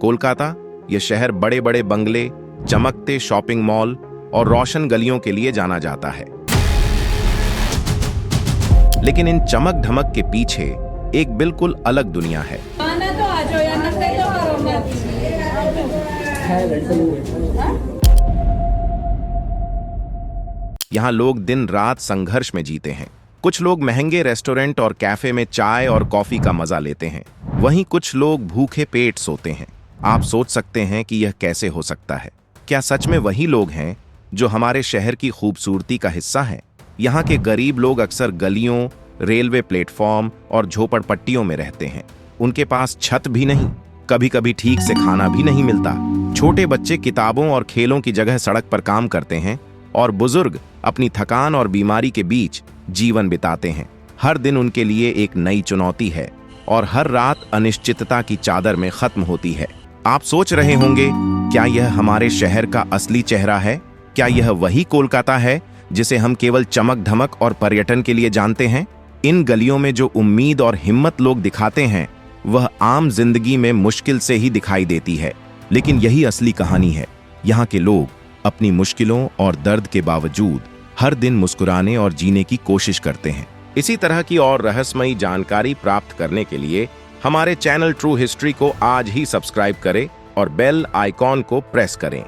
कोलकाता, यह शहर बड़े बड़े बंगले, चमकते शॉपिंग मॉल और रोशन गलियों के लिए जाना जाता है। लेकिन इन चमक धमक के पीछे एक बिल्कुल अलग दुनिया है। यहाँ लोग दिन रात संघर्ष में जीते हैं। कुछ लोग महंगे रेस्टोरेंट और कैफे में चाय और कॉफी का मजा लेते हैं, वहीं कुछ लोग भूखे पेट सोते हैं। आप सोच सकते हैं कि यह कैसे हो सकता है। क्या सच में वही लोग हैं जो हमारे शहर की खूबसूरती का हिस्सा हैं? यहाँ के गरीब लोग अक्सर गलियों, रेलवे प्लेटफॉर्म और झोपड़पट्टियों में रहते हैं। उनके पास छत भी नहीं, कभी कभी ठीक से खाना भी नहीं मिलता। छोटे बच्चे किताबों और खेलों की जगह सड़क पर काम करते हैं और बुजुर्ग अपनी थकान और बीमारी के बीच जीवन बिताते हैं। हर दिन उनके लिए एक नई चुनौती है और हर रात अनिश्चितता की चादर में खत्म होती है। आप सोच रहे होंगे, क्या यह हमारे शहर का असली चेहरा है? क्या यह वही कोलकाता है जिसे हम केवल चमक धमक और पर्यटन के लिए जानते हैं? इन गलियों में जो उम्मीद और हिम्मत लोग दिखाते हैं, वह आम जिंदगी में मुश्किल से ही दिखाई देती है। लेकिन यही असली कहानी है। यहाँ के लोग अपनी मुश्किलों और दर्द के बावजूद हर दिन मुस्कुराने और जीने की कोशिश करते हैं। इसी तरह की और रहस्यमयी जानकारी प्राप्त करने के लिए हमारे चैनल ट्रू हिस्ट्री को आज ही सब्सक्राइब करें और बेल आइकॉन को प्रेस करें।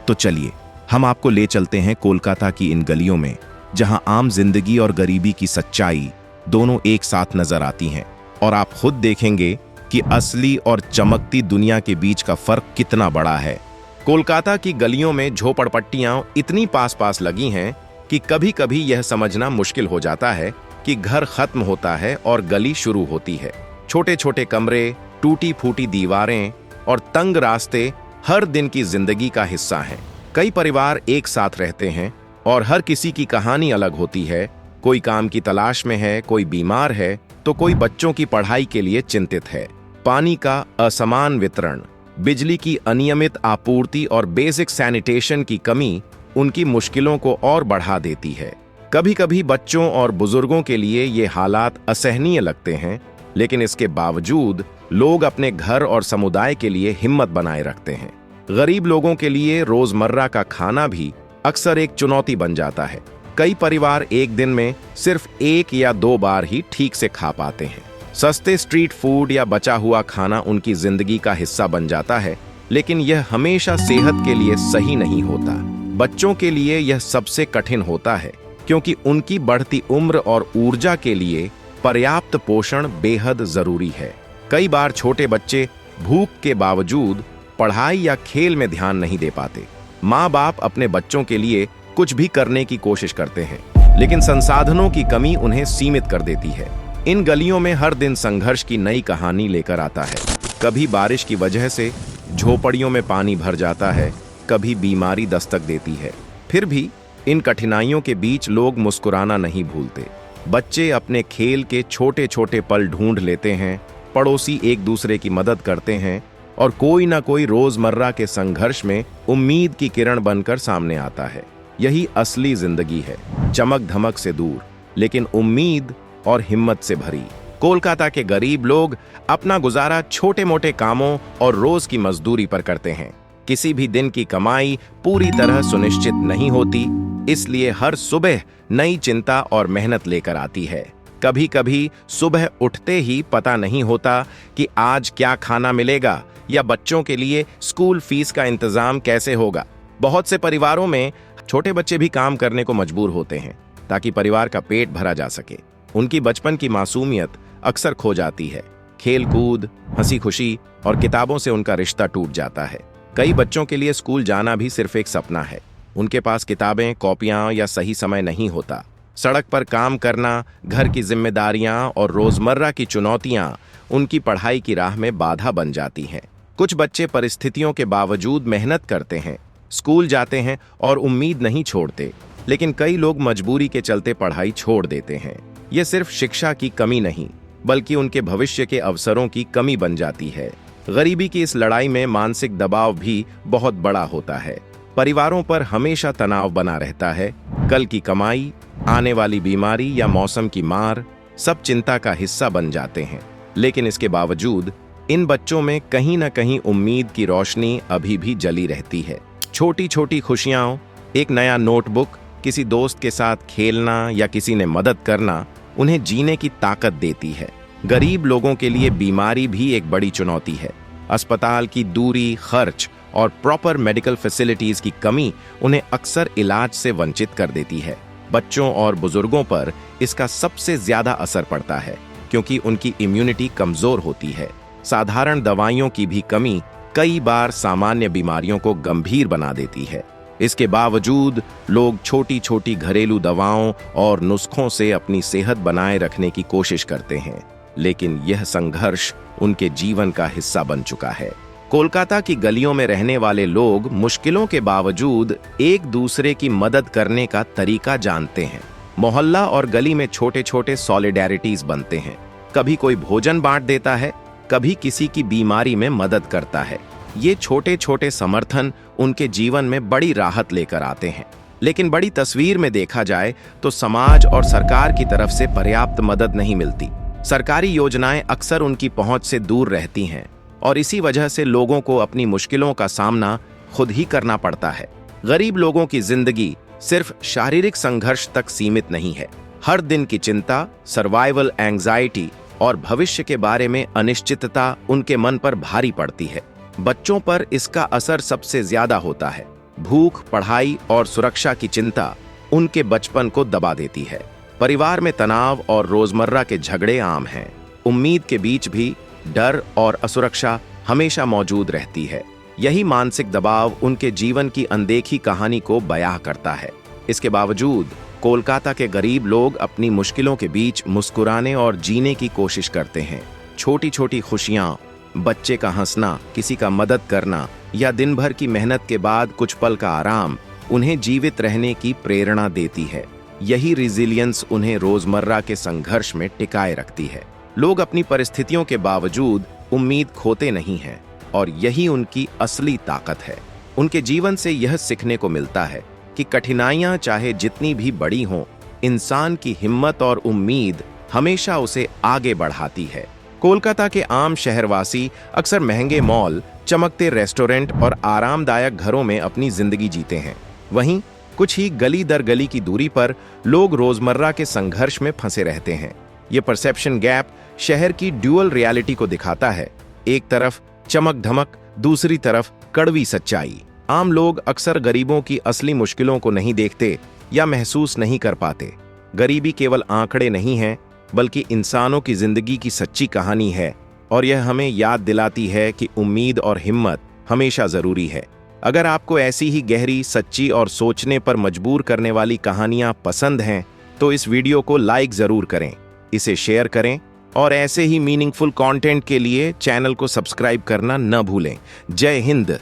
तो चलिए, हम आपको ले चलते हैं कोलकाता की इन गलियों में, जहां आम जिंदगी और गरीबी की सच्चाई दोनों एक साथ नजर आती हैं। और आप खुद देखेंगे कि असली और चमकती दुनिया के बीच का फर्क कितना बड़ा है। कोलकाता की गलियों में झोपड़पट्टियां इतनी पास पास लगी हैं कि कभी कभी यह समझना मुश्किल हो जाता है कि घर खत्म होता है और गली शुरू होती है। छोटे छोटे कमरे, टूटी फूटी दीवारें और तंग रास्ते हर दिन की जिंदगी का हिस्सा हैं। कई परिवार एक साथ रहते हैं और हर किसी की कहानी अलग होती है। कोई काम की तलाश में है, कोई बीमार है, तो कोई बच्चों की पढ़ाई के लिए चिंतित है। पानी का असमान वितरण, बिजली की अनियमित आपूर्ति और बेसिक सैनिटेशन की कमी उनकी मुश्किलों को और बढ़ा देती है। कभी कभी बच्चों और बुजुर्गों के लिए ये हालात असहनीय लगते हैं, लेकिन इसके बावजूद लोग अपने घर और समुदाय के लिए हिम्मत बनाए रखते हैं। गरीब लोगों के लिए रोजमर्रा का खाना भी अक्सर एक चुनौती बन जाता है। कई परिवार एक दिन में सिर्फ 1 या 2 बार ही ठीक से खा पाते हैं। सस्ते स्ट्रीट फूड या बचा हुआ खाना उनकी जिंदगी का हिस्सा बन जाता है, लेकिन यह हमेशा सेहत के लिए सही नहीं होता। बच्चों के लिए यह सबसे कठिन होता है, क्योंकि उनकी बढ़ती उम्र और ऊर्जा के लिए पर्याप्त पोषण बेहद जरूरी है। कई बार छोटे बच्चे भूख के बावजूद पढ़ाई या खेल में ध्यान नहीं दे पाते। माँ बाप अपने बच्चों के लिए कुछ भी करने की कोशिश करते हैं, लेकिन संसाधनों की कमी उन्हें सीमित कर देती है। इन गलियों में हर दिन संघर्ष की नई कहानी लेकर आता है। कभी बारिश की वजह से झोपड़ियों में पानी भर जाता है, कभी बीमारी दस्तक देती है। फिर भी इन कठिनाइयों के बीच लोग मुस्कुराना नहीं भूलते। बच्चे अपने खेल के छोटे छोटे पल ढूंढ लेते हैं, पड़ोसी एक दूसरे की मदद करते हैं और कोई ना कोई रोजमर्रा के संघर्ष में उम्मीद की किरण बनकर सामने आता है। यही असली जिंदगी है, चमक धमक से दूर, लेकिन उम्मीद और हिम्मत से भरी। कोलकाता के गरीब लोग अपना गुजारा छोटे मोटे कामों और रोज की मजदूरी पर करते हैं। किसी भी दिन की कमाई पूरी तरह सुनिश्चित नहीं होती, इसलिए हर सुबह नई चिंता और मेहनत लेकर आती है। कभी कभी सुबह उठते ही पता नहीं होता कि आज क्या खाना मिलेगा या बच्चों के लिए स्कूल फीस का इंतजाम कैसे होगा। बहुत से परिवारों में छोटे बच्चे भी काम करने को मजबूर होते हैं ताकि परिवार का पेट भरा जा सके। उनकी बचपन की मासूमियत अक्सर खो जाती है। खेल कूद, हंसी खुशी और किताबों से उनका रिश्ता टूट जाता है। कई बच्चों के लिए स्कूल जाना भी सिर्फ एक सपना है। उनके पास किताबें, कॉपियां या सही समय नहीं होता। सड़क पर काम करना, घर की जिम्मेदारियां और रोजमर्रा की चुनौतियां उनकी पढ़ाई की राह में बाधा बन जाती हैं। कुछ बच्चे परिस्थितियों के बावजूद मेहनत करते हैं, स्कूल जाते हैं और उम्मीद नहीं छोड़ते, लेकिन कई लोग मजबूरी के चलते पढ़ाई छोड़ देते हैं। ये सिर्फ शिक्षा की कमी नहीं, बल्कि उनके भविष्य के अवसरों की कमी बन जाती है। गरीबी की इस लड़ाई में मानसिक दबाव भी बहुत बड़ा होता है। परिवारों पर हमेशा तनाव बना रहता है। कल की कमाई, आने वाली बीमारी या मौसम की मार सब चिंता का हिस्सा बन जाते हैं। लेकिन इसके बावजूद इन बच्चों में कहीं ना कहीं उम्मीद की रोशनी अभी भी जली रहती है। छोटी छोटी खुशियां, एक नया नोटबुक, किसी दोस्त के साथ खेलना या किसी ने मदद करना उन्हें जीने की ताकत देती है। गरीब लोगों के लिए बीमारी भी एक बड़ी चुनौती है। अस्पताल की दूरी, खर्च और प्रॉपर मेडिकल फैसिलिटीज की कमी उन्हें अक्सर इलाज से वंचित कर देती है। बच्चों और बुजुर्गों पर इसका सबसे ज्यादा असर पड़ता है क्योंकि उनकी इम्यूनिटी कमजोर होती है। साधारण दवाइयों की भी कमी कई बार सामान्य बीमारियों को गंभीर बना देती है। इसके बावजूद लोग छोटी छोटी घरेलू दवाओं और नुस्खों से अपनी सेहत बनाए रखने की कोशिश करते हैं, लेकिन यह संघर्ष उनके जीवन का हिस्सा बन चुका है। कोलकाता की गलियों में रहने वाले लोग मुश्किलों के बावजूद एक दूसरे की मदद करने का तरीका जानते हैं। मोहल्ला और गली में छोटे छोटे सॉलिडेरिटीज बनते हैं। कभी कोई भोजन बांट देता है, कभी किसी की बीमारी में मदद करता है। ये छोटे छोटे समर्थन उनके जीवन में बड़ी राहत लेकर आते हैं। लेकिन बड़ी तस्वीर में देखा जाए तो समाज और सरकार की तरफ से पर्याप्त मदद नहीं मिलती। सरकारी योजनाएं अक्सर उनकी पहुंच से दूर रहती हैं और इसी वजह से लोगों को अपनी मुश्किलों का सामना खुद ही करना पड़ता है। गरीब लोगों की जिंदगी सिर्फ शारीरिक संघर्ष तक सीमित नहीं है। हर दिन की चिंता, सर्वाइवल एंग्जाइटी और भविष्य के बारे में अनिश्चितता उनके मन पर भारी पड़ती है। बच्चों पर इसका असर सबसे ज्यादा होता है। भूख, पढ़ाई और सुरक्षा की चिंता उनके बचपन को दबा देती है। परिवार में तनाव और रोजमर्रा के झगड़े आम हैं। उम्मीद के बीच भी डर और असुरक्षा हमेशा मौजूद रहती है। यही मानसिक दबाव उनके जीवन की अनदेखी कहानी को बयां करता है। इसके बावजूद कोलकाता के गरीब लोग अपनी मुश्किलों के बीच मुस्कुराने और जीने की कोशिश करते हैं। छोटी छोटी खुशियां, बच्चे का हंसना, किसी का मदद करना या दिन भर की मेहनत के बाद कुछ पल का आराम उन्हें जीवित रहने की प्रेरणा देती है। यही रिजिलियंस उन्हें रोजमर्रा के संघर्ष में टिकाए रखती है। लोग अपनी परिस्थितियों के बावजूद उम्मीद खोते नहीं हैं और यही उनकी असली ताकत है। उनके जीवन से यह सीखने को मिलता है कि कठिनाइयां चाहे जितनी भी बड़ी हों, इंसान की हिम्मत और उम्मीद हमेशा उसे आगे बढ़ाती है। कोलकाता के आम शहरवासी अक्सर महंगे मॉल, चमकते रेस्टोरेंट और आरामदायक घरों में अपनी जिंदगी जीते हैं। वहीं कुछ ही गली दर गली की दूरी पर लोग रोजमर्रा के संघर्ष में फंसे रहते हैं। ये परसेप्शन गैप शहर की ड्यूअल रियलिटी को दिखाता है। एक तरफ चमक धमक, दूसरी तरफ कड़वी सच्चाई। आम लोग अक्सर गरीबों की असली मुश्किलों को नहीं देखते या महसूस नहीं कर पाते। गरीबी केवल आंकड़े नहीं है, बल्कि इंसानों की जिंदगी की सच्ची कहानी है और यह हमें याद दिलाती है कि उम्मीद और हिम्मत हमेशा जरूरी है। अगर आपको ऐसी ही गहरी, सच्ची और सोचने पर मजबूर करने वाली कहानियां पसंद हैं, तो इस वीडियो को लाइक जरूर करें, इसे शेयर करें और ऐसे ही मीनिंगफुल कंटेंट के लिए चैनल को सब्सक्राइब करना न भूलें। जय हिंद।